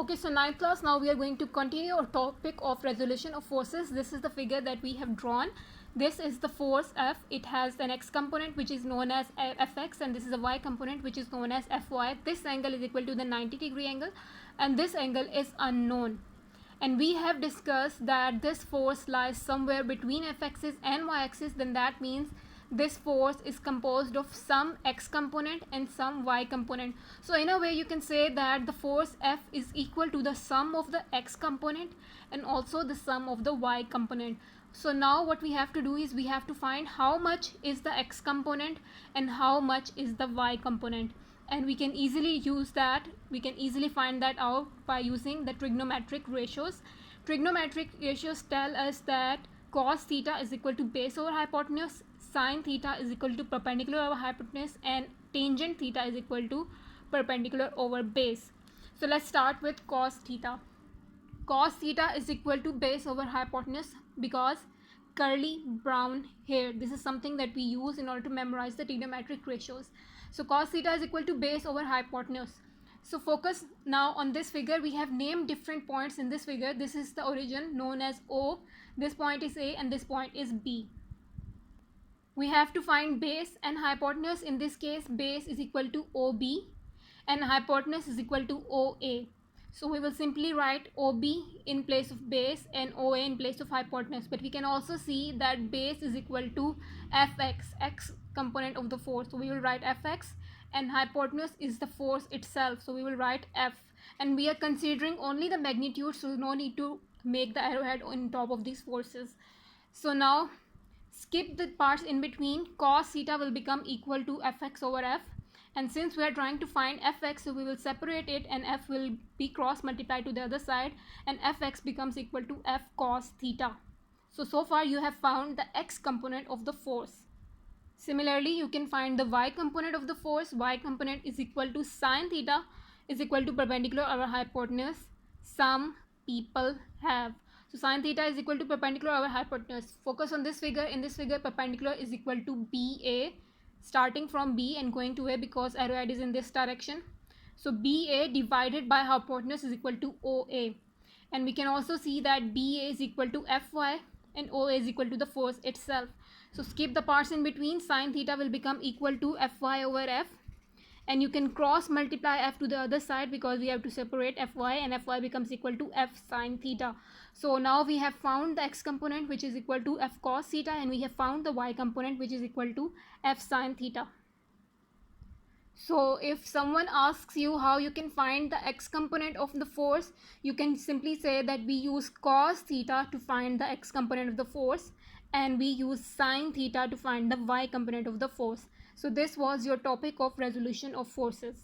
Okay, so ninth class, now we are going to continue our topic of resolution of forces. This is the figure that we have drawn. This is the force F. It has an x component which is known as Fx, and this is a y component which is known as Fy. This angle is equal to the 90-degree angle, and this angle is unknown. And we have discussed that this force lies somewhere between f-axis and y-axis. Then that means this force is composed of some x component and some y component. So in a way you can say that the force F is equal to the sum of the x component and also the sum of the y component. So now what we have to do is we have to find how much is the x component and how much is the y component, and we can easily use that. We can easily find that out by using the trigonometric ratios. Trigonometric ratios tell us that cos theta is equal to base over hypotenuse, sin theta is equal to perpendicular over hypotenuse, and tangent theta is equal to perpendicular over base. So let's start with cos theta. Cos theta is equal to base over hypotenuse because curly brown hair. This is something that we use in order to memorize the trigonometric ratios. So cos theta is equal to base over hypotenuse. So focus now on this figure. We have named different points in this figure. This is the origin known as O. This point is A and this point is B. We have to find base and hypotenuse. In this case, base is equal to OB and hypotenuse is equal to OA. So we will simply write OB in place of base and OA in place of hypotenuse. But we can also see that base is equal to Fx, x component of the force. So we will write Fx, and hypotenuse is the force itself. So we will write F. And we are considering only the magnitude, so no need to make the arrowhead on top of these forces. So now skip the parts in between. Cos theta will become equal to Fx over F. And since we are trying to find Fx, so we will separate it and F will be cross multiplied to the other side, and Fx becomes equal to F cos theta. So far you have found the x component of the force. Similarly, you can find the y component of the force. Y component is equal to sin theta is equal to perpendicular over hypotenuse. Some people have. So sin theta is equal to perpendicular over hypotenuse. Focus on this figure. In this figure, perpendicular is equal to BA, starting from B and going to A because arrowhead is in this direction. So BA divided by hypotenuse is equal to OA. And we can also see that BA is equal to Fy and OA is equal to the force itself. So skip the parts in between. Sin theta will become equal to Fy over F. And you can cross multiply F to the other side because we have to separate Fy, and Fy becomes equal to F sin theta. So now we have found the x component which is equal to F cos theta, and we have found the y component which is equal to F sin theta. So if someone asks you how you can find the x component of the force, you can simply say that we use cos theta to find the x component of the force, and we use sin theta to find the y component of the force. So this was your topic of resolution of forces.